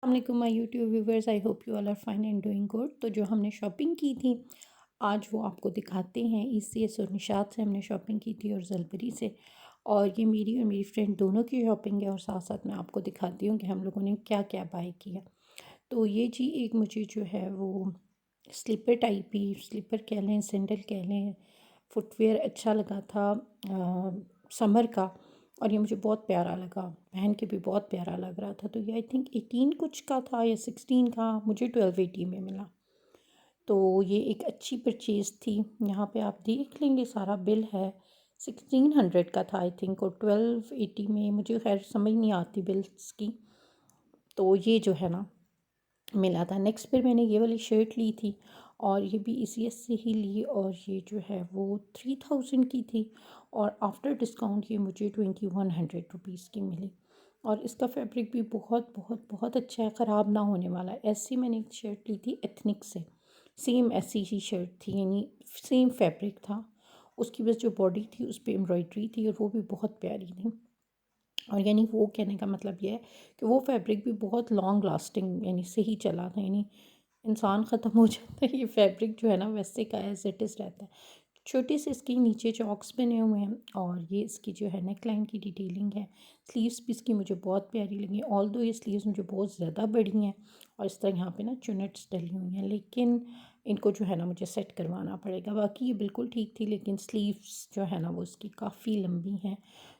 अस्सलाम my YouTube viewers, I hope you all are fine and doing good. तो जो हमने शॉपिंग की थी आज वो आपको दिखाते हैं। ईसीएस और निशात से हमने शॉपिंग की थी और जलपरी से। और ये मेरी और मेरी फ्रेंड दोनों की शॉपिंग है और साथ साथ मैं आपको दिखाती हूँ कि हम लोगों ने क्या क्या बाय किया। तो ये जी एक मुझे जो है वो स्लीपर टाइप ही, स्लीपर कह लें, सैंडल कह लें, फुटवेयर अच्छा लगा था समर का। और ये मुझे बहुत प्यारा लगा, पहन के भी बहुत प्यारा लग रहा था। तो ये आई थिंक 18 कुछ का था या 16 का, मुझे 1280 में मिला। तो ये एक अच्छी परचेज़ थी। यहाँ पे आप देख लेंगे सारा बिल है। 1600 का था आई थिंक, और 1280 में मुझे खैर समझ नहीं आती बिल्स की। तो ये जो है ना मिला था। नेक्स्ट फिर मैंने ये वाली शर्ट ली थी और ये भी ईसीएस से ही ली, और ये जो है वो 3000 की थी और आफ्टर डिस्काउंट ये मुझे 2100 रुपीज़ की मिली। और इसका फैब्रिक भी बहुत बहुत बहुत अच्छा है, ख़राब ना होने वाला है। ऐसी मैंने एक शर्ट ली थी एथनिक से, सेम ऐसी ही शर्ट थी, यानी सेम फैब्रिक था। उसकी बस जो बॉडी थी उस पर एम्ब्रॉयड्री थी और वो भी बहुत प्यारी थी। और यानी वो कहने का मतलब ये है कि वो फैब्रिक भी बहुत लॉन्ग लास्टिंग यानी सही चला था, यानी इंसान ख़त्म हो जाता है ये फैब्रिक जो है ना वैसे का एज इट इज़ रहता है। छोटे से इसके नीचे चॉक्स बने हुए हैं और ये इसकी जो है नेक लाइन की डिटेलिंग है। स्लीव्स भी इसकी मुझे बहुत प्यारी लगी, ऑल दो ये स्लीव्स मुझे बहुत ज़्यादा बड़ी हैं और इस तरह यहाँ पे ना चुनट्स डली हुई हैं, लेकिन इनको जो है ना मुझे सेट करवाना पड़ेगा। बाकी ये बिल्कुल ठीक थी, लेकिन स्लीव्स जो है ना वो इसकी काफ़ी लंबी हैं,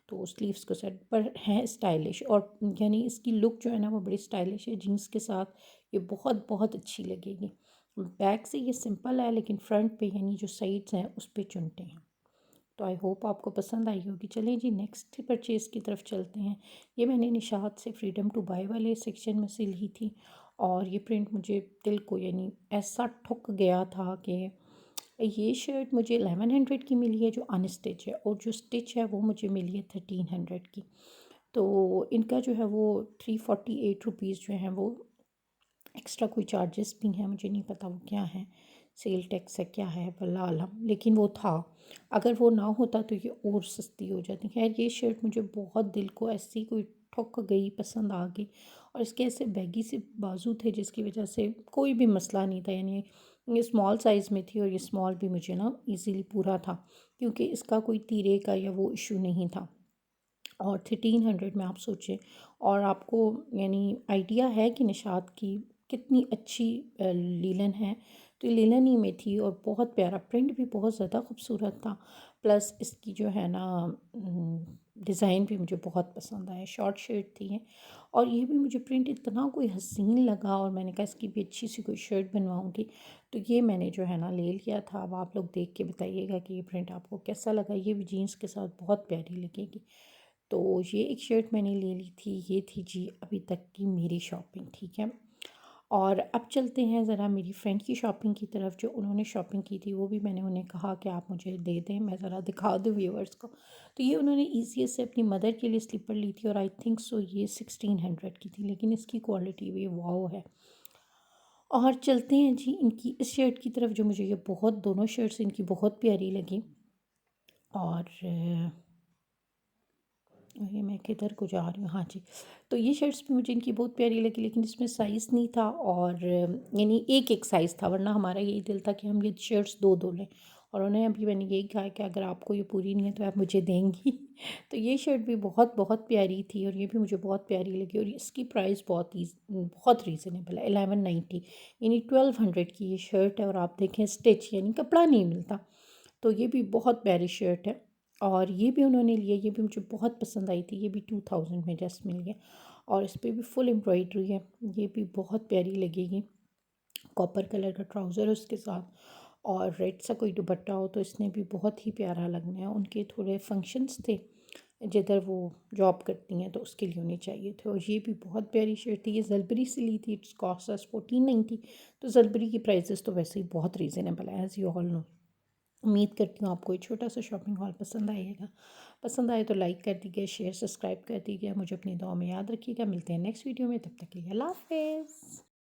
तो स्लीव्स को सेट पर हैं स्टाइलिश। और यानी इसकी लुक जो है ना वो बड़ी स्टाइलिश है, जीन्स के साथ ये बहुत बहुत अच्छी लगेगी। बैक से ये सिंपल है लेकिन फ्रंट पे यानी जो साइड्स हैं उस पे चुनटे हैं। तो आई होप आपको पसंद आई होगी। चलें जी नेक्स्ट परचेज़ की तरफ चलते हैं। ये मैंने निशात से फ्रीडम टू बाय वाले सेक्शन में से ली थी और ये प्रिंट मुझे दिल को यानी ऐसा ठुक गया था कि ये शर्ट मुझे 1100 की मिली है जो अनस्टिच है, और जो स्टिच है वो मुझे मिली है 1300 की। तो इनका जो है वो 348 रुपीज़ जो है वो एक्स्ट्रा कोई चार्जेस भी हैं, मुझे नहीं पता वो क्या है, सेल टैक्स है क्या है वल्लाह आलम, लेकिन वो था। अगर वो ना होता तो ये और सस्ती हो जाती। खैर ये शर्ट मुझे बहुत दिल को ऐसी कोई ठुक गई, पसंद आ गई। और इसके ऐसे बैगी से बाजू थे जिसकी वजह से कोई भी मसला नहीं था, यानी ये स्मॉल साइज़ में थी और ये स्मॉल भी मुझे ना इजीली पूरा था, क्योंकि इसका कोई तीरे का या वो इशू नहीं था। और 1300 में आप सोचें, और आपको यानी आइडिया है कि निशात की कितनी अच्छी लीलन है। तो ये लीलन ही में थी और बहुत प्यारा प्रिंट भी बहुत ज़्यादा खूबसूरत था। प्लस इसकी जो है ना डिज़ाइन भी मुझे बहुत पसंद आया। शॉर्ट शर्ट थी ये, और ये भी मुझे प्रिंट इतना कोई हसीन लगा और मैंने कहा इसकी भी अच्छी सी कोई शर्ट बनवाऊँगी। तो ये मैंने जो है ना ले लिया था। अब आप लोग देख के बताइएगा कि ये प्रिंट आपको कैसा लगा। ये भी जीन्स के साथ बहुत प्यारी लगेगी। तो ये एक शर्ट मैंने ले ली थी। ये थी जी अभी तक की मेरी शॉपिंग, ठीक है। और अब चलते हैं ज़रा मेरी फ्रेंड की शॉपिंग की तरफ। जो उन्होंने शॉपिंग की थी वो भी मैंने उन्हें कहा कि आप मुझे दे दें, मैं ज़रा दिखा दूँ व्यूअर्स को। तो ये उन्होंने ईसीएस से अपनी मदर के लिए स्लीपर ली थी और आई थिंक सो ये 1600 की थी, लेकिन इसकी क्वालिटी भी वाओ है। और चलते हैं जी इनकी इस शर्ट की तरफ, जो मुझे ये बहुत, दोनों शर्ट्स इनकी बहुत प्यारी लगी। और ये मैं किधर को जा रही हूँ, हाँ जी। तो ये शर्ट्स भी मुझे इनकी बहुत प्यारी लगी, लेकिन इसमें साइज़ नहीं था, और यानी एक एक साइज़ था, वरना हमारा यही दिल था कि हम ये शर्ट्स दो दो लें। और उन्हें अभी मैंने यही कहा कि अगर आपको ये पूरी नहीं है तो आप मुझे देंगी। तो ये शर्ट भी बहुत बहुत प्यारी थी और ये भी मुझे बहुत प्यारी लगी, और इसकी प्राइस बहुत रीज़नेबल है, 1190, यानी 1200 की ये शर्ट है। और आप देखें स्टिच यानी कपड़ा नहीं मिलता। तो ये भी बहुत प्यारी शर्ट है। और ये भी उन्होंने लिया, ये भी मुझे बहुत पसंद आई थी। ये भी 2000 में जस्ट मिल गया, और इस पर भी फुल एम्ब्रॉयडरी है। ये भी बहुत प्यारी लगेगी। कॉपर कलर का ट्राउज़र है उसके साथ, और रेड सा कोई दुपट्टा हो तो इसने भी बहुत ही प्यारा लगना है। उनके थोड़े फंक्शंस थे जिधर वो जॉब करती हैं, तो उसके लिए उन्हें चाहिए थे। और ये भी बहुत प्यारी शर्ट थी। ये जलबरी से ली थी, इट्स कॉस्ट अस 1490। तो जलबरी की प्राइसेस तो वैसे ही बहुत रीज़नेबल है, एज़ यू ऑल नो। उम्मीद करती हूँ आपको ये छोटा सा शॉपिंग हॉल पसंद आएगा। पसंद आए तो लाइक कर दीजिए, शेयर सब्सक्राइब कर दीजिए। मुझे अपनी दुआ में याद रखिएगा। मिलते हैं नेक्स्ट वीडियो में, तब तक के लिए अल्लाह हाफ़िज़।